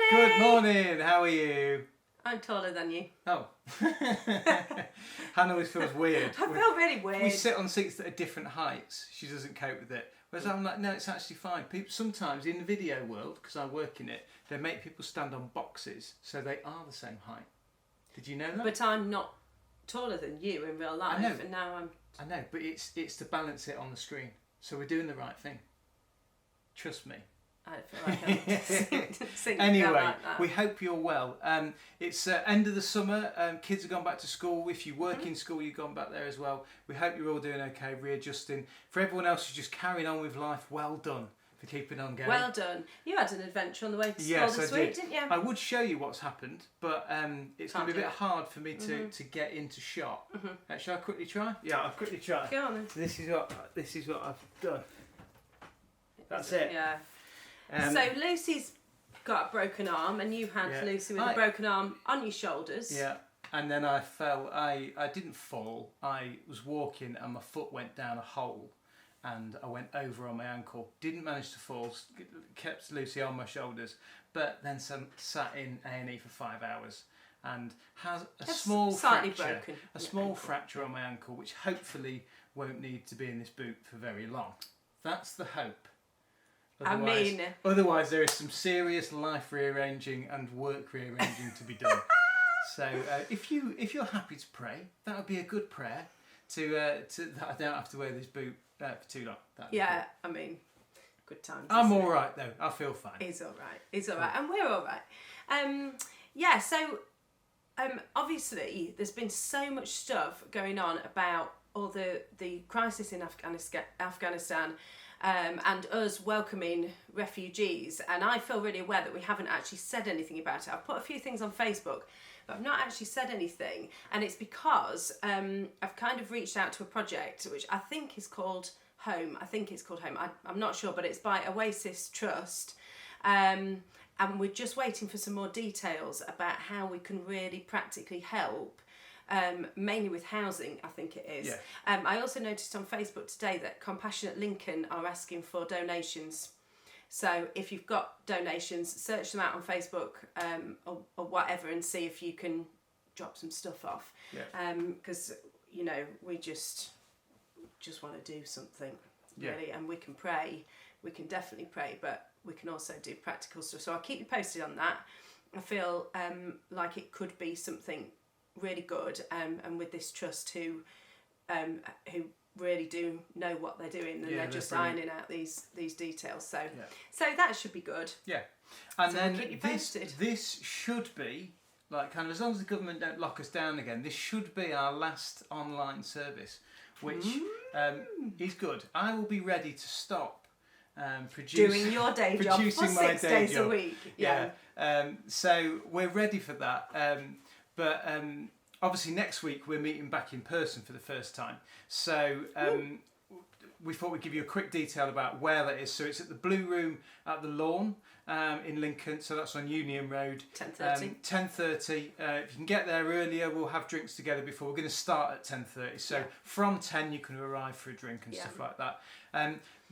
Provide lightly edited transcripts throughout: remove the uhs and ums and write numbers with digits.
Good morning, how are you? I'm taller than you. Oh. Hannah always feels weird. I feel really weird. We sit on seats that are different heights. She doesn't cope with it. Whereas I'm like, no, it's actually fine. People sometimes in the video world, because I work in it, they make people stand on boxes so they are the same height. Did you know that? But I'm not taller than you in real life, I know. and now I'm... I know, but it's to balance it on the screen. So we're doing the right thing. Trust me. I feel like I'm singing Anyway, like that. we hope you're well. It's end of the summer. Kids have gone back to school. If you work in school, you've gone back there as well. We hope you're all doing okay, readjusting. For everyone else who's just carrying on with life, well done for keeping on going. Well done. You had an adventure on the way to school this week, didn't you? I would show you what's happened, but it's going to be a bit hard for me to get into shot. Shall I quickly try? Yeah, I'll quickly try. Go on then. So this is what I've done. That's it. Yeah. So Lucy's got a broken arm, and you had Lucy with a broken arm on your shoulders. Yeah. And then I fell. I didn't fall. I was walking, and my foot went down a hole, and I went over on my ankle. Didn't manage to fall. Kept Lucy on my shoulders, but then sat in A&E for 5 hours, and has a small fracture. A small fracture on my ankle, which hopefully won't need to be in this boot for very long. That's the hope. Otherwise there is some serious life rearranging and work rearranging to be done. So if you're happy to pray, that would be a good prayer. To that I don't have to wear this boot for too long. Yeah, I mean, good times. I'm all right though. I feel fine. He's all right. He's all right, and we're all right. Yeah. So obviously, there's been so much stuff going on about all the crisis in Afghanistan. And us welcoming refugees, and I feel really aware that we haven't actually said anything about it. I've put a few things on Facebook, but I've not actually said anything, and it's because I've kind of reached out to a project which I think is called Home. I'm not sure, but it's by Oasis Trust, and we're just waiting for some more details about how we can really practically help. Mainly with housing, I think it is. Yeah. I also noticed on Facebook today that Compassionate Lincoln are asking for donations. So if you've got donations, search them out on Facebook or whatever, and see if you can drop some stuff off. Because we just want to do something really, and we can pray. We can definitely pray, but we can also do practical stuff. So I'll keep you posted on that. I feel like it could be something really good, and with this trust who really do know what they're doing, and they're just ironing out these details. So that should be good. Yeah, and so then we'll keep you posted. This should be like kind of, as long as the government don't lock us down again, this should be our last online service, which is good. I will be ready to stop doing your day job for 6 days a week. Yeah. So we're ready for that. But obviously next week we're meeting back in person for the first time. So we thought we'd give you a quick detail about where that is. So it's at the Blue Room at the Lawn in Lincoln. So that's on Union Road. 10:30. 10:30. If you can get there earlier, we'll have drinks together before. We're going to start at 10:30. So from 10 you can arrive for a drink and stuff like that.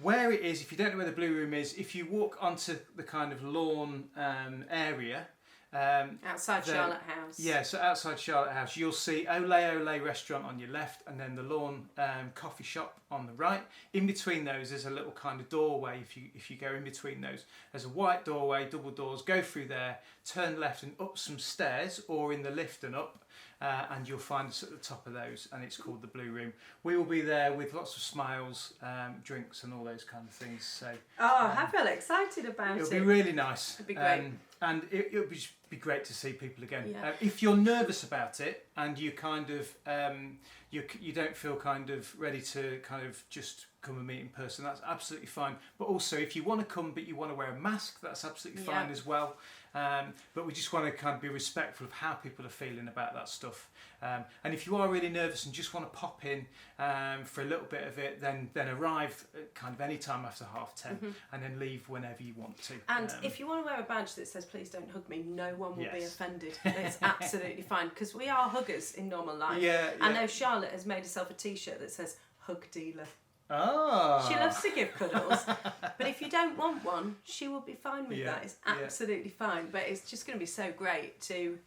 Where it is, if you don't know where the Blue Room is, if you walk onto the kind of lawn area, outside Charlotte House. Yeah, so outside Charlotte House, you'll see Olé Olé restaurant on your left, and then the Lawn coffee shop on the right. In between those, there's a little kind of doorway. If you go in between those, there's a white doorway, double doors. Go through there, turn left and up some stairs, or in the lift and up. And you'll find us at the top of those, and it's called the Blue Room. We will be there with lots of smiles, drinks, and all those kind of things. So, I feel excited about it. It'll be really nice. It'll be great. And it'll be great to see people again. Yeah. If you're nervous about it and you kind of you don't feel kind of ready to kind of just come and meet in person, that's absolutely fine. But also, if you want to come but you want to wear a mask, that's absolutely fine as well. But we just want to kind of be respectful of how people are feeling about that stuff. And if you are really nervous and just want to pop in for a little bit of it, then arrive at kind of any time after 10:30 and then leave whenever you want to. And if you want to wear a badge that says "Please don't hug me," no one will be offended. It's absolutely fine, because we are huggers in normal life. I know Charlotte has made herself a T-shirt that says "Hug Dealer." Oh. She loves to give cuddles. But if you don't want one, she will be fine with that. It's absolutely fine. But it's just going to be so great to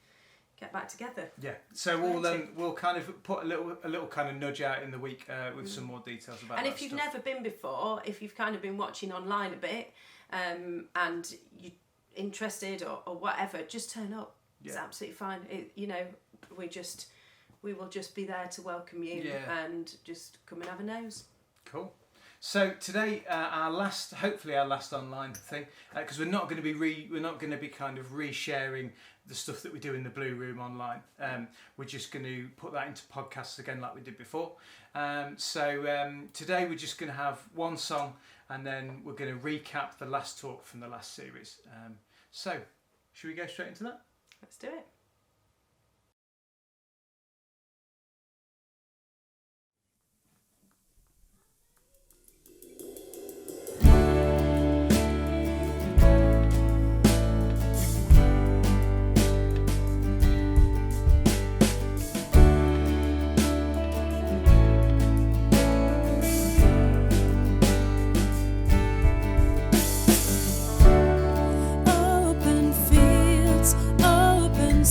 get back together. Yeah. So we'll kind of put a little kind of nudge out in the week with some more details about that. And if you've never been before, if you've kind of been watching online a bit, and you're interested or whatever, just turn up. It's absolutely fine. We will just be there to welcome you and just come and have a nose. Cool. So today, hopefully our last online thing, because we're not going to be kind of resharing the stuff that we do in the Blue Room online. We're just going to put that into podcasts again, like we did before. So today we're just going to have one song, and then we're going to recap the last talk from the last series. So, should we go straight into that? Let's do it. Open fields, open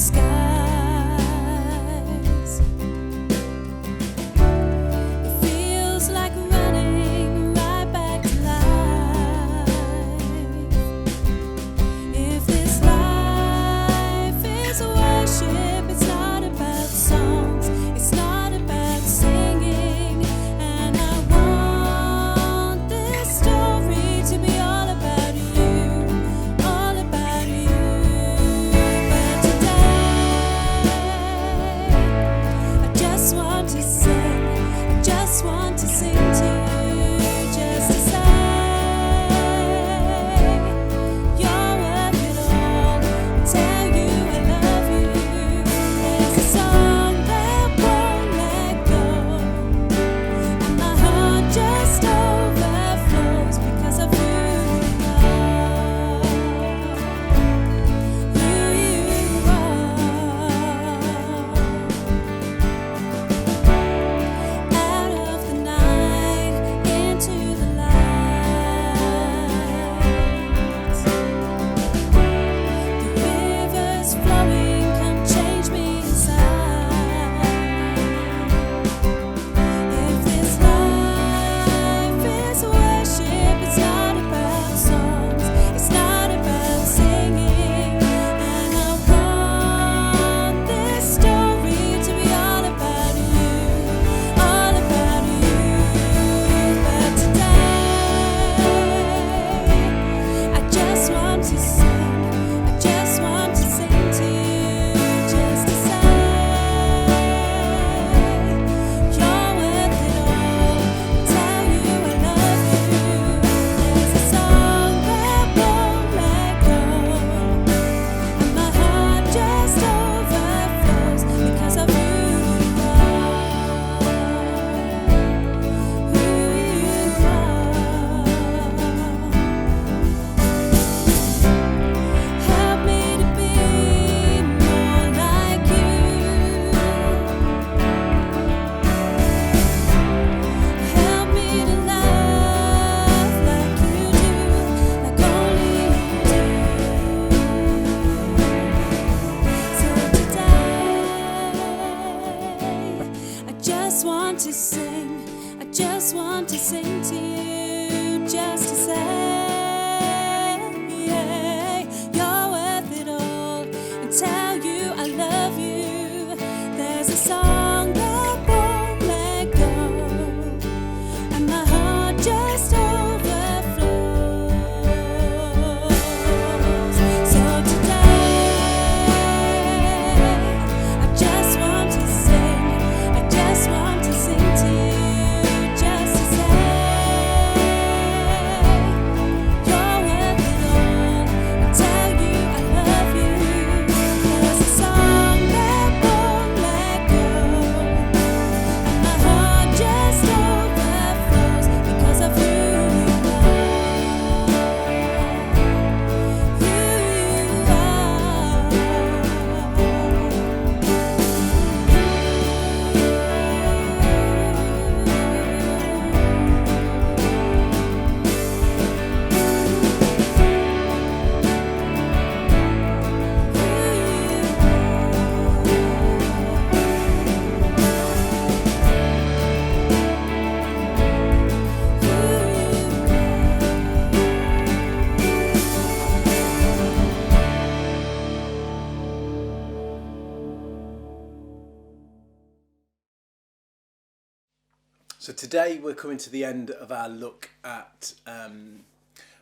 So today we're coming to the end of our look at, I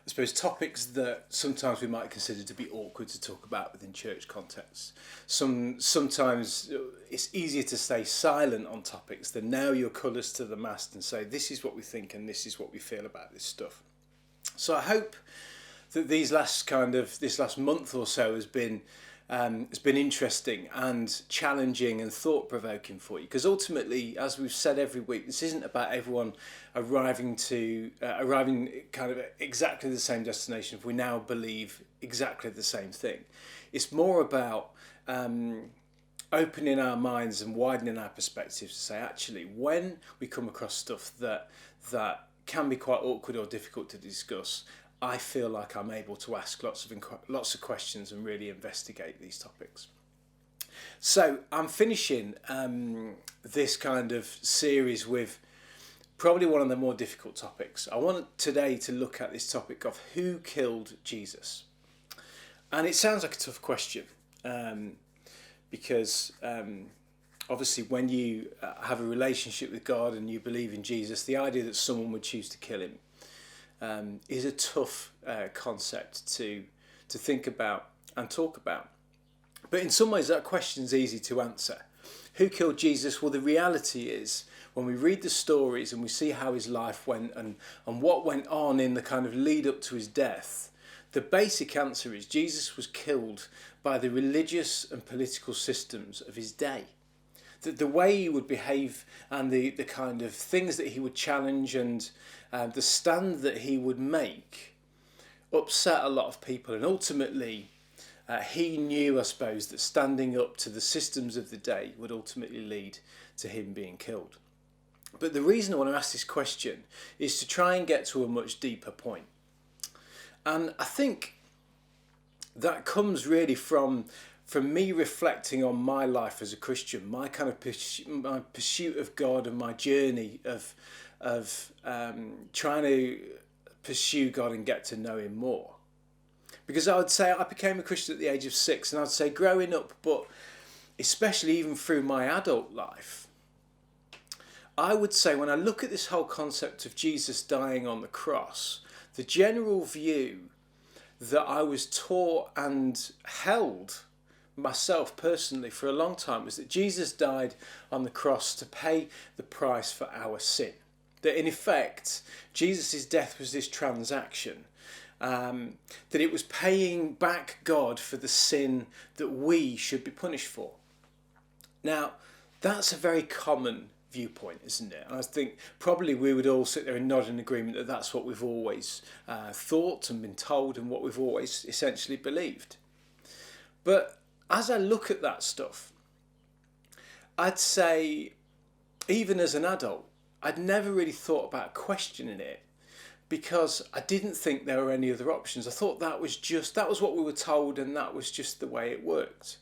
suppose, topics that sometimes we might consider to be awkward to talk about within church contexts. Sometimes it's easier to stay silent on topics than nail your colours to the mast and say, this is what we think and this is what we feel about this stuff. So I hope that this last month or so has been interesting and challenging and thought-provoking for you, because ultimately, as we've said every week, this isn't about everyone arriving kind of exactly the same destination if we now believe exactly the same thing. It's more about opening our minds and widening our perspectives to say, actually, when we come across stuff that can be quite awkward or difficult to discuss, I feel like I'm able to ask lots of questions and really investigate these topics. So I'm finishing this kind of series with probably one of the more difficult topics. I want today to look at this topic of who killed Jesus. And it sounds like a tough question because obviously when you have a relationship with God and you believe in Jesus, the idea that someone would choose to kill him is a tough concept to think about and talk about. But in some ways that question is easy to answer. Who killed Jesus? Well, the reality is when we read the stories and we see how his life went and what went on in the kind of lead up to his death, the basic answer is Jesus was killed by the religious and political systems of his day. The way he would behave and the kind of things that he would challenge and the stand that he would make upset a lot of people, and ultimately he knew, I suppose, that standing up to the systems of the day would ultimately lead to him being killed. But the reason I want to ask this question is to try and get to a much deeper point. And I think that comes really from me reflecting on my life as a Christian, my kind of my pursuit of God and my journey of trying to pursue God and get to know him more. Because I would say I became a Christian at the age of 6, and I'd say growing up, but especially even through my adult life, I would say when I look at this whole concept of Jesus dying on the cross, the general view that I was taught and held myself personally for a long time was that Jesus died on the cross to pay the price for our sin. That in effect, Jesus' death was this transaction, that it was paying back God for the sin that we should be punished for. Now, that's a very common viewpoint, isn't it? And I think probably we would all sit there and nod in agreement that that's what we've always thought and been told and what we've always essentially believed. But as I look at that stuff, I'd say, even as an adult, I'd never really thought about questioning it because I didn't think there were any other options. I thought that was what we were told, and that was just the way it worked.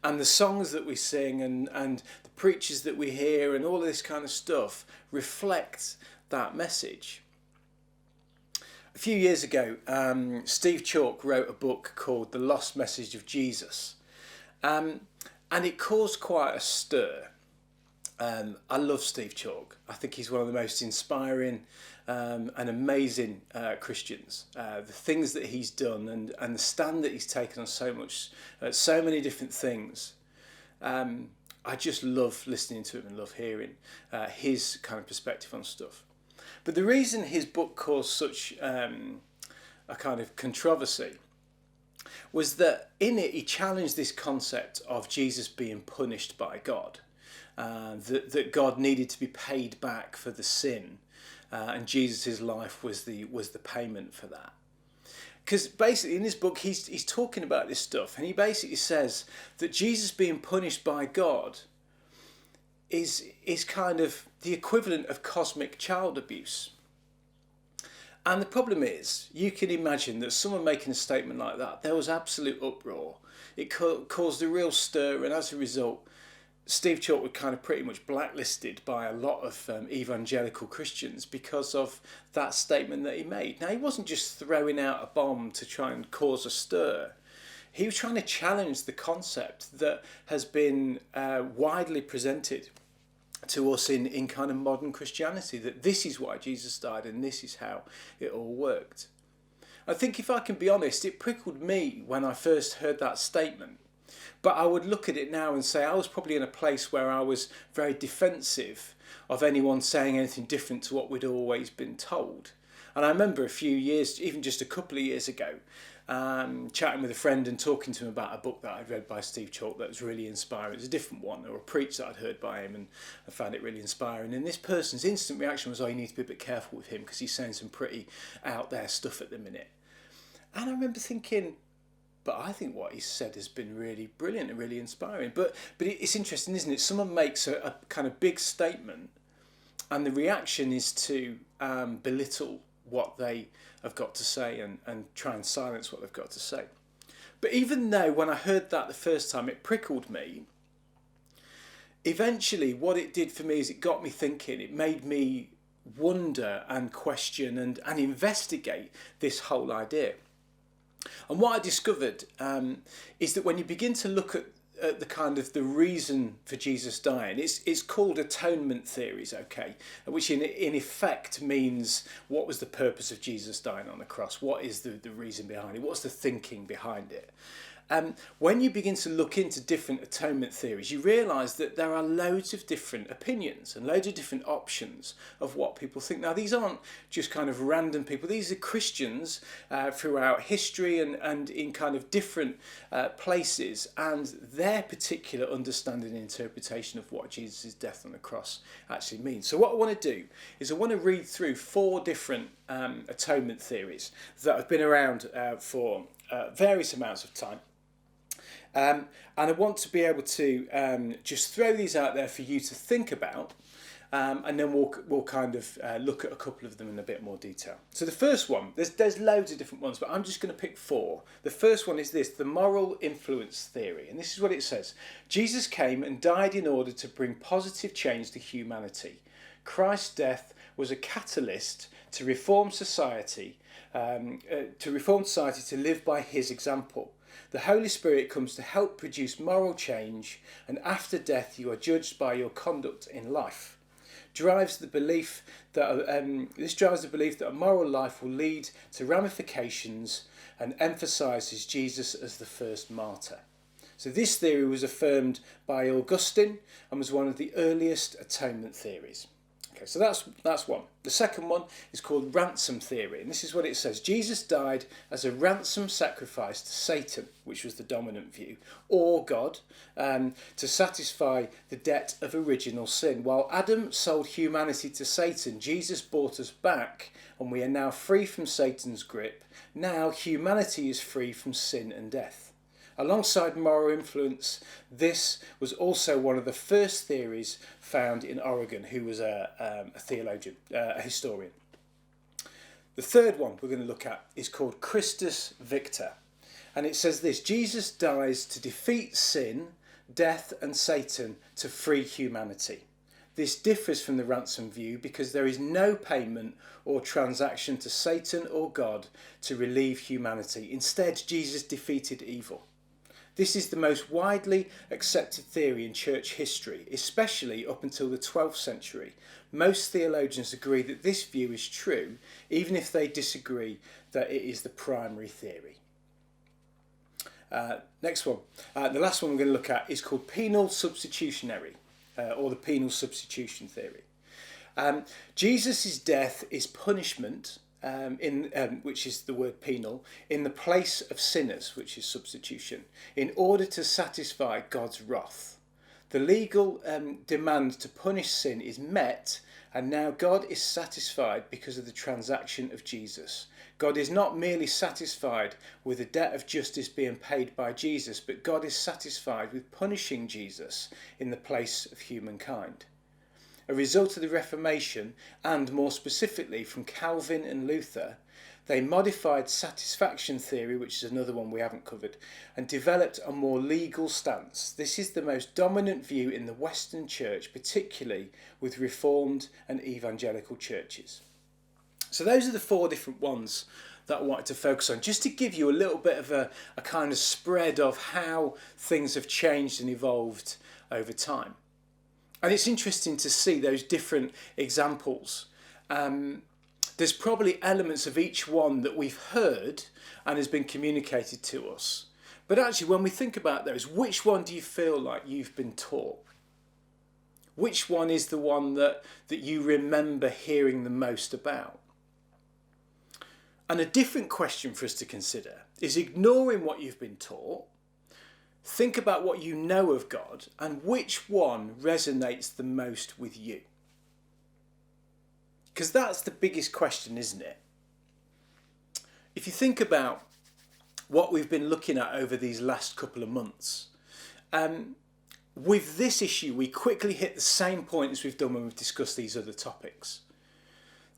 And the songs that we sing and the preachers that we hear and all this kind of stuff reflect that message. A few years ago, Steve Chalk wrote a book called The Lost Message of Jesus. And it caused quite a stir. I love Steve Chalk. I think he's one of the most inspiring and amazing Christians. The things that he's done and the stand that he's taken on so many different things. I just love listening to him and love hearing his kind of perspective on stuff. But the reason his book caused such a kind of controversy was that in it he challenged this concept of Jesus being punished by God. That God needed to be paid back for the sin, and Jesus' life was the payment for that. Because basically in this book he's talking about this stuff, and he basically says that Jesus being punished by God is kind of the equivalent of cosmic child abuse. And the problem is, you can imagine that someone making a statement like that, there was absolute uproar. It caused a real stir, and as a result, Steve Chalk was kind of pretty much blacklisted by a lot of evangelical Christians because of that statement that he made. Now, he wasn't just throwing out a bomb to try and cause a stir. He was trying to challenge the concept that has been widely presented to us in kind of modern Christianity, that this is why Jesus died and this is how it all worked. I think, if I can be honest, it prickled me when I first heard that statement. But I would look at it now and say I was probably in a place where I was very defensive of anyone saying anything different to what we'd always been told. And I remember a few years, even just a couple of years ago, chatting with a friend and talking to him about a book that I'd read by Steve Chalk that was really inspiring. It was a different one, or a preach that I'd heard by him, and I found it really inspiring. And this person's instant reaction was, oh, you need to be a bit careful with him because he's saying some pretty out there stuff at the minute. And I remember thinking, but I think what he said has been really brilliant and really inspiring. But it's interesting, isn't it? Someone makes a kind of big statement and the reaction is to belittle what they have got to say and try and silence what they've got to say. But even though when I heard that the first time it prickled me, eventually what it did for me is it got me thinking. It made me wonder and question and investigate this whole idea. And what I discovered is that when you begin to look at the kind of the reason for Jesus dying, it's called Atonement Theories, okay, which in effect means what was the purpose of Jesus dying on the cross? What is the reason behind it? What's the thinking behind it? When you begin to look into different atonement theories, you realise that there are loads of different opinions and loads of different options of what people think. Now, these aren't just kind of random people. These are Christians throughout history and in kind of different places, and their particular understanding and interpretation of what Jesus' death on the cross actually means. So what I want to do is I want to read through 4 different atonement theories that have been around for various amounts of time. And I want to be able to just throw these out there for you to think about, and then we'll kind of look at a couple of them in a bit more detail. So the first one, there's loads of different ones, but I'm just going to pick 4. The first one is this, the moral influence theory. And this is what it says. Jesus came and died in order to bring positive change to humanity. Christ's death was a catalyst to reform society, to live by his example. The Holy Spirit comes to help produce moral change, and after death you are judged by your conduct in life. This drives the belief that a moral life will lead to ramifications, and emphasises Jesus as the first martyr. So this theory was affirmed by Augustine and was one of the earliest atonement theories. Okay, so that's one. The second one is called Ransom Theory, and this is what it says. Jesus died as a ransom sacrifice to Satan, which was the dominant view, or God, to satisfy the debt of original sin. While Adam sold humanity to Satan, Jesus bought us back, and we are now free from Satan's grip. Now humanity is free from sin and death. Alongside moral influence, this was also one of the first theories found in Oregon, who was a theologian, a historian. The third one we're going to look at is called Christus Victor. And it says this: Jesus dies to defeat sin, death and Satan to free humanity. This differs from the ransom view because there is no payment or transaction to Satan or God to relieve humanity. Instead, Jesus defeated evil. This is the most widely accepted theory in church history, especially up until the 12th century. Most theologians agree that this view is true, even if they disagree that it is the primary theory. Next one. The last one we're going to look at is called Penal Substitutionary, or the Penal Substitution Theory. Jesus' death is punishment, which is the word penal, in the place of sinners, which is substitution, in order to satisfy God's wrath. The legal demand to punish sin is met, and now God is satisfied because of the transaction of Jesus. God is not merely satisfied with the debt of justice being paid by Jesus, but God is satisfied with punishing Jesus in the place of humankind. A result of the Reformation, and more specifically from Calvin and Luther, they modified satisfaction theory, which is another one we haven't covered, and developed a more legal stance. This is the most dominant view in the Western Church, particularly with Reformed and evangelical churches. So those are the 4 different ones that I wanted to focus on, just to give you a little bit of a kind of spread of how things have changed and evolved over time. And it's interesting to see those different examples. There's probably elements of each one that we've heard and has been communicated to us. But actually, when we think about those, which one do you feel like you've been taught? Which one is the one that you remember hearing the most about? And a different question for us to consider is, ignoring what you've been taught, think about what you know of God and which one resonates the most with you. Because that's the biggest question, isn't it? If you think about what we've been looking at over these last couple of months, with this issue, we quickly hit the same point as we've done when we've discussed these other topics.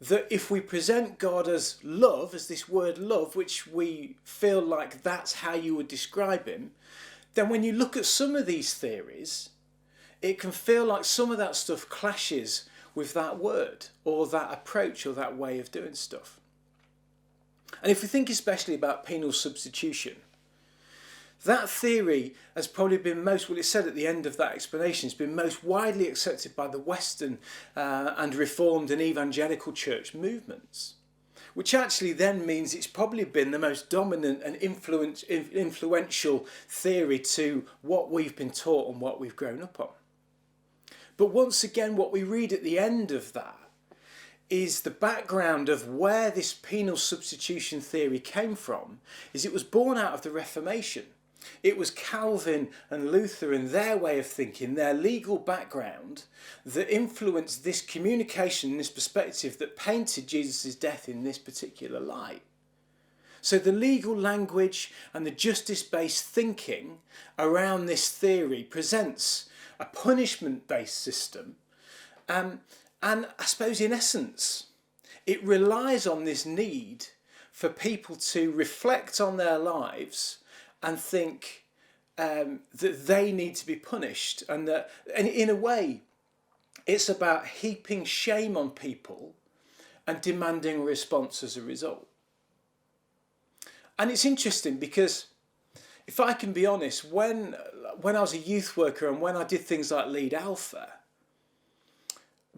That if we present God as love, as this word love, which we feel like that's how you would describe him, then when you look at some of these theories, it can feel like some of that stuff clashes with that word or that approach or that way of doing stuff. And if we think especially about penal substitution, that theory has probably been it said at the end of that explanation, it's been most widely accepted by the Western and Reformed and Evangelical Church movements, which actually then means it's probably been the most dominant and influential theory to what we've been taught and what we've grown up on. But once again, what we read at the end of that is the background of where this penal substitution theory came from. Is it was born out of the Reformation. It was Calvin and Luther and their way of thinking, their legal background, that influenced this communication, this perspective that painted Jesus' death in this particular light. So the legal language and the justice-based thinking around this theory presents a punishment-based system. And I suppose in essence, it relies on this need for people to reflect on their lives and think that they need to be punished. And in a way, it's about heaping shame on people and demanding a response as a result. And it's interesting because, if I can be honest, when I was a youth worker and when I did things like Lead Alpha,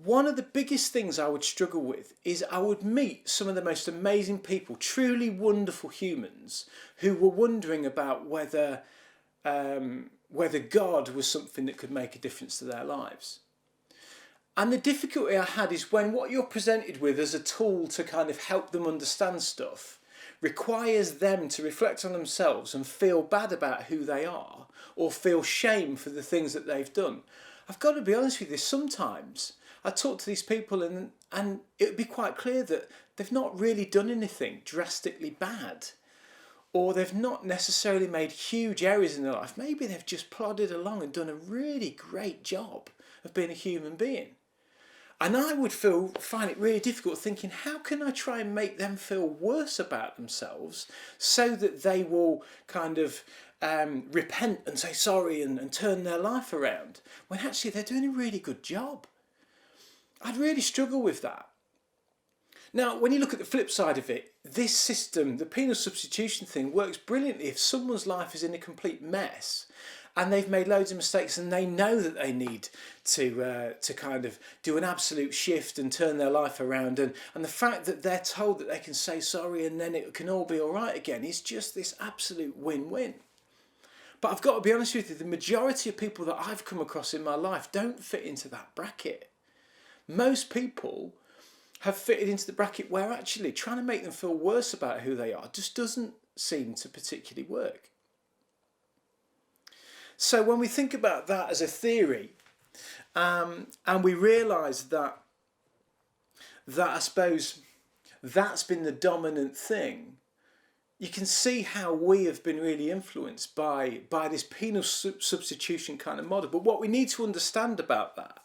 one of the biggest things I would struggle with is I would meet some of the most amazing people, truly wonderful humans, who were wondering about whether God was something that could make a difference to their lives. And the difficulty I had is when what you're presented with as a tool to kind of help them understand stuff requires them to reflect on themselves and feel bad about who they are or feel shame for the things that they've done. I've got to be honest with you, sometimes I talk to these people and it would be quite clear that they've not really done anything drastically bad, or they've not necessarily made huge errors in their life. Maybe they've just plodded along and done a really great job of being a human being. And I would find it really difficult thinking, how can I try and make them feel worse about themselves so that they will kind of repent and say sorry and turn their life around, when actually they're doing a really good job? I'd really struggle with that. Now, when you look at the flip side of it, this system, the penal substitution thing, works brilliantly if someone's life is in a complete mess and they've made loads of mistakes and they know that they need to kind of do an absolute shift and turn their life around. And the fact that they're told that they can say sorry and then it can all be all right again is just this absolute win-win. But I've got to be honest with you, the majority of people that I've come across in my life don't fit into that bracket. Most people have fitted into the bracket where actually trying to make them feel worse about who they are just doesn't seem to particularly work. So when we think about that as a theory, and we realise that I suppose that's been the dominant thing, you can see how we have been really influenced by this penal substitution kind of model. But what we need to understand about that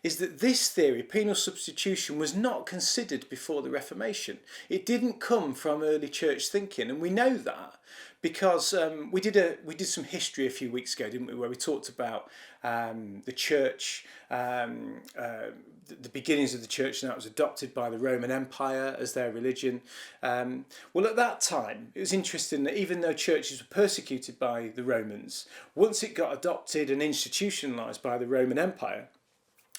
is that this theory, penal substitution, was not considered before the Reformation. It didn't come from early church thinking, and we know that because we did some history a few weeks ago, didn't we, where we talked about the church, the beginnings of the church, and that was adopted by the Roman Empire as their religion. Well, at that time, it was interesting that even though churches were persecuted by the Romans, once it got adopted and institutionalised by the Roman Empire,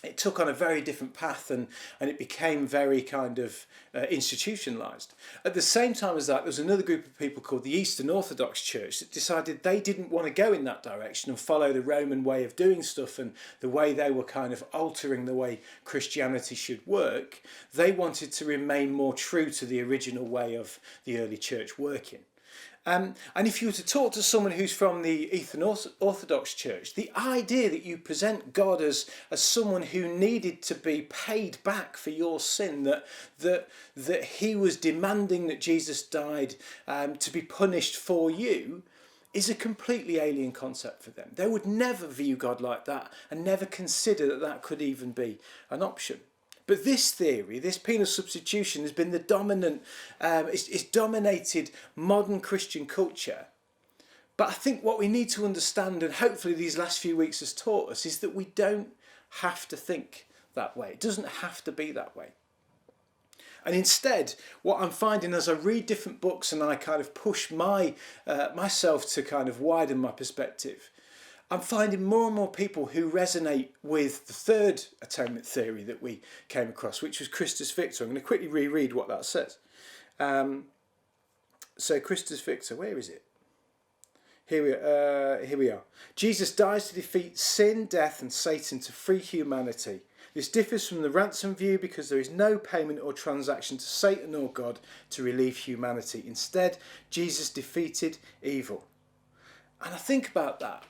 it took on a very different path, and it became very kind of institutionalised. At the same time as that, there was another group of people called the Eastern Orthodox Church that decided they didn't want to go in that direction and follow the Roman way of doing stuff and the way they were kind of altering the way Christianity should work. They wanted to remain more true to the original way of the early church working. And if you were to talk to someone who's from the Eastern Orthodox Church, the idea that you present God as someone who needed to be paid back for your sin, that he was demanding that Jesus died to be punished for you, is a completely alien concept for them. They would never view God like that and never consider that that could even be an option. But this theory, this penal substitution, has been the dominant, it's dominated modern Christian culture. But I think what we need to understand, and hopefully these last few weeks has taught us, is that we don't have to think that way. It doesn't have to be that way. And instead, what I'm finding as I read different books and I kind of push myself to kind of widen my perspective, I'm finding more and more people who resonate with the third atonement theory that we came across, which was Christus Victor. I'm going to quickly reread what that says. So Christus Victor, where is it? Here we are. Jesus dies to defeat sin, death and Satan to free humanity. This differs from the ransom view because there is no payment or transaction to Satan or God to relieve humanity. Instead, Jesus defeated evil. And I think about that.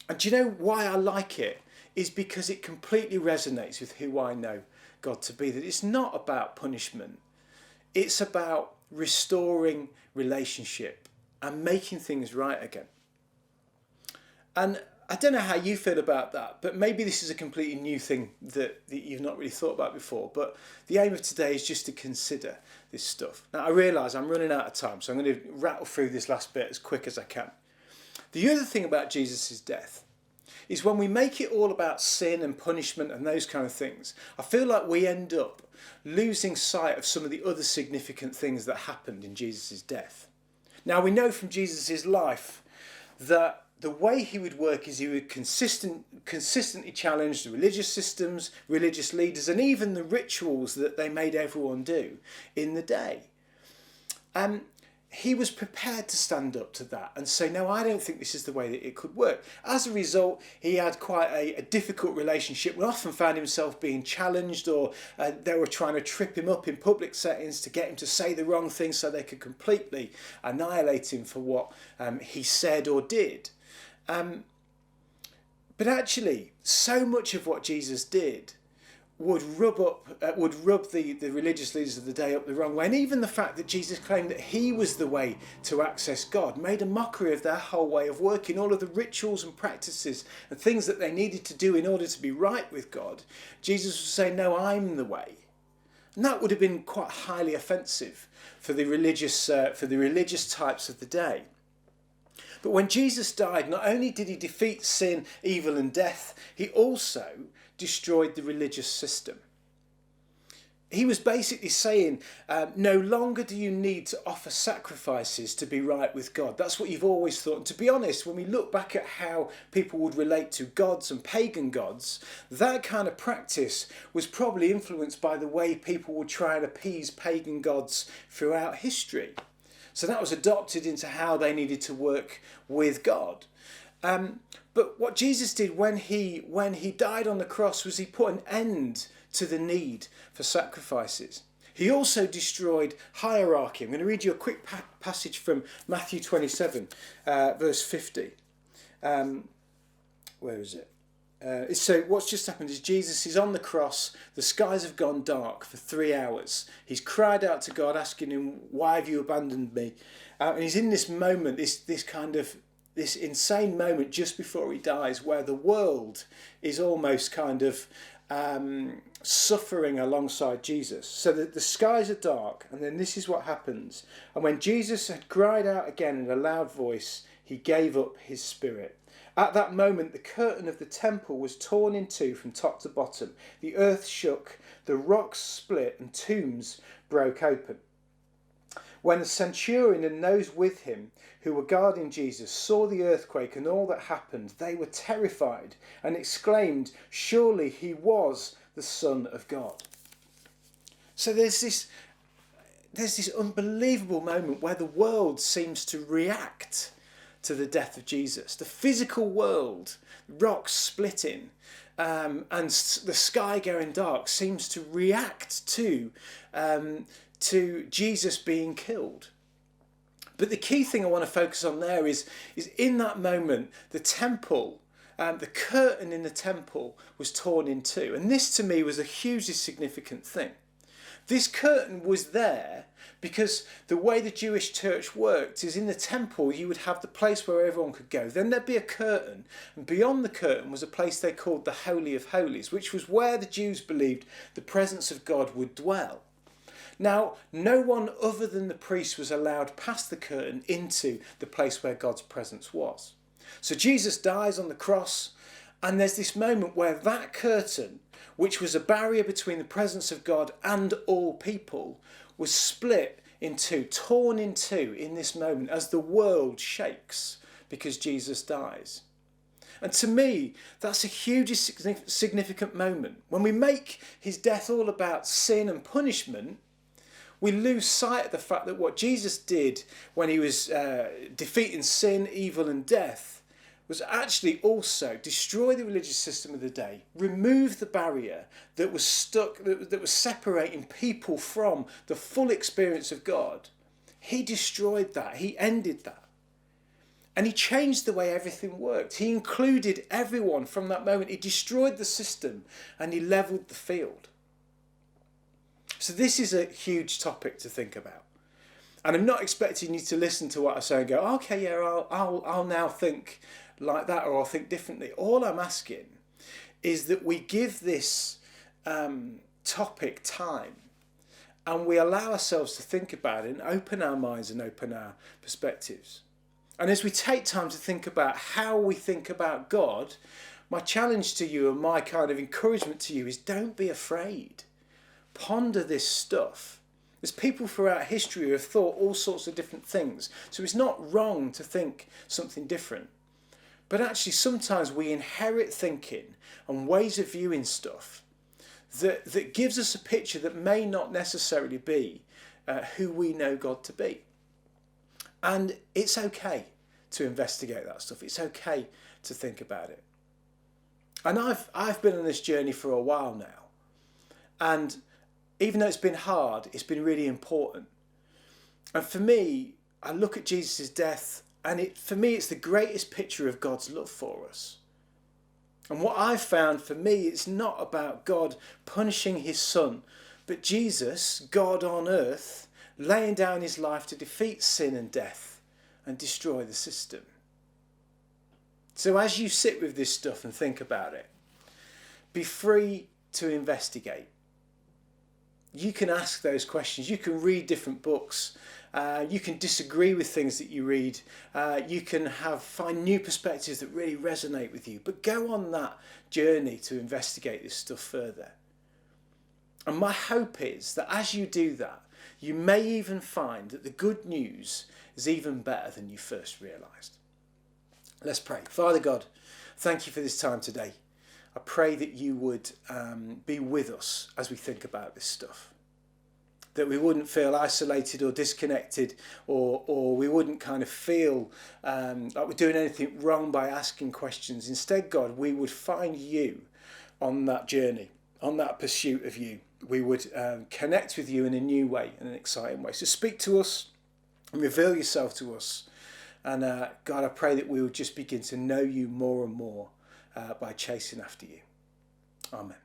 And do you know why I like it? Is because it completely resonates with who I know God to be. That it's not about punishment. It's about restoring relationship and making things right again. And I don't know how you feel about that, but maybe this is a completely new thing that you've not really thought about before. But the aim of today is just to consider this stuff. Now, I realise I'm running out of time, so I'm going to rattle through this last bit as quick as I can. The other thing about Jesus' death is when we make it all about sin and punishment and those kind of things, I feel like we end up losing sight of some of the other significant things that happened in Jesus' death. Now, we know from Jesus' life that the way he would work is he would consistently challenge the religious systems, religious leaders, and even the rituals that they made everyone do in the day. He was prepared to stand up to that and say, no, I don't think this is the way that it could work. As a result, he had quite a difficult relationship. We often found himself being challenged, or they were trying to trip him up in public settings to get him to say the wrong thing so they could completely annihilate him for what he said or did. But actually, so much of what Jesus did would rub the religious leaders of the day up the wrong way. And even the fact that Jesus claimed that he was the way to access God made a mockery of their whole way of working, all of the rituals and practices and things that they needed to do in order to be right with God. Jesus was saying, no, I'm the way. And that would have been quite highly offensive for the religious types of the day. But when Jesus died, not only did he defeat sin, evil and death, he also destroyed the religious system. He was basically saying, no longer do you need to offer sacrifices to be right with God. That's what you've always thought. And to be honest, when we look back at how people would relate to gods and pagan gods, that kind of practice was probably influenced by the way people would try and appease pagan gods throughout history. So that was adopted into how they needed to work with God. But what Jesus did when he died on the cross was he put an end to the need for sacrifices. He also destroyed hierarchy. I'm going to read you a quick passage from Matthew 27, verse 50. Where is it? So what's just happened is Jesus is on the cross. The skies have gone dark for 3 hours. He's cried out to God, asking him, why have you abandoned me? And he's in this moment, this insane moment just before he dies, where the world is almost kind of suffering alongside Jesus. So that the skies are dark, and then this is what happens. And when Jesus had cried out again in a loud voice, he gave up his spirit. At that moment, the curtain of the temple was torn in two from top to bottom. The earth shook, the rocks split, and tombs broke open. When the centurion and those with him who were guarding Jesus saw the earthquake and all that happened, they were terrified and exclaimed, "Surely he was the Son of God." So there's this unbelievable moment where the world seems to react to the death of Jesus. The physical world, rocks splitting, and the sky going dark, seems to react to Jesus being killed. But the key thing I want to focus on there is in that moment, the temple, the curtain in the temple was torn in two. And this to me was a hugely significant thing. This curtain was there because the way the Jewish church worked is in the temple you would have the place where everyone could go. Then there'd be a curtain, and beyond the curtain was a place they called the Holy of Holies, which was where the Jews believed the presence of God would dwell. Now, no one other than the priest was allowed past the curtain into the place where God's presence was. So Jesus dies on the cross, and there's this moment where that curtain, which was a barrier between the presence of God and all people, was split in two, torn in two in this moment as the world shakes because Jesus dies. And to me, that's a hugely significant moment. When we make his death all about sin and punishment, we lose sight of the fact that what Jesus did when he was defeating sin, evil and death was actually also destroy the religious system of the day, remove the barrier that was stuck, that was separating people from the full experience of God. He destroyed that. He ended that. And he changed the way everything worked. He included everyone from that moment. He destroyed the system and he levelled the field. So this is a huge topic to think about. And I'm not expecting you to listen to what I say and go, okay, yeah, I'll now think like that, or I'll think differently. All I'm asking is that we give this topic time and we allow ourselves to think about it and open our minds and open our perspectives. And as we take time to think about how we think about God, my challenge to you and my kind of encouragement to you is don't be afraid. Ponder this stuff. There's people throughout history who have thought all sorts of different things. So it's not wrong to think something different. But actually sometimes we inherit thinking and ways of viewing stuff that gives us a picture that may not necessarily be who we know God to be. And it's okay to investigate that stuff. It's okay to think about it. And I've been on this journey for a while now. And even though it's been hard, it's been really important. And for me, I look at Jesus' death, and for me, it's the greatest picture of God's love for us. And what I've found for me, it's not about God punishing his son, but Jesus, God on earth, laying down his life to defeat sin and death and destroy the system. So as you sit with this stuff and think about it, be free to investigate. You can ask those questions. You can read different books. You can disagree with things that you read. You can find new perspectives that really resonate with you. But go on that journey to investigate this stuff further. And my hope is that as you do that, you may even find that the good news is even better than you first realised. Let's pray. Father God, thank you for this time today. I pray that you would be with us as we think about this stuff. That we wouldn't feel isolated or disconnected, or we wouldn't kind of feel like we're doing anything wrong by asking questions. Instead, God, we would find you on that journey, on that pursuit of you. We would connect with you in a new way, in an exciting way. So speak to us and reveal yourself to us. And God, I pray that we would just begin to know you more and more by chasing after you. Amen.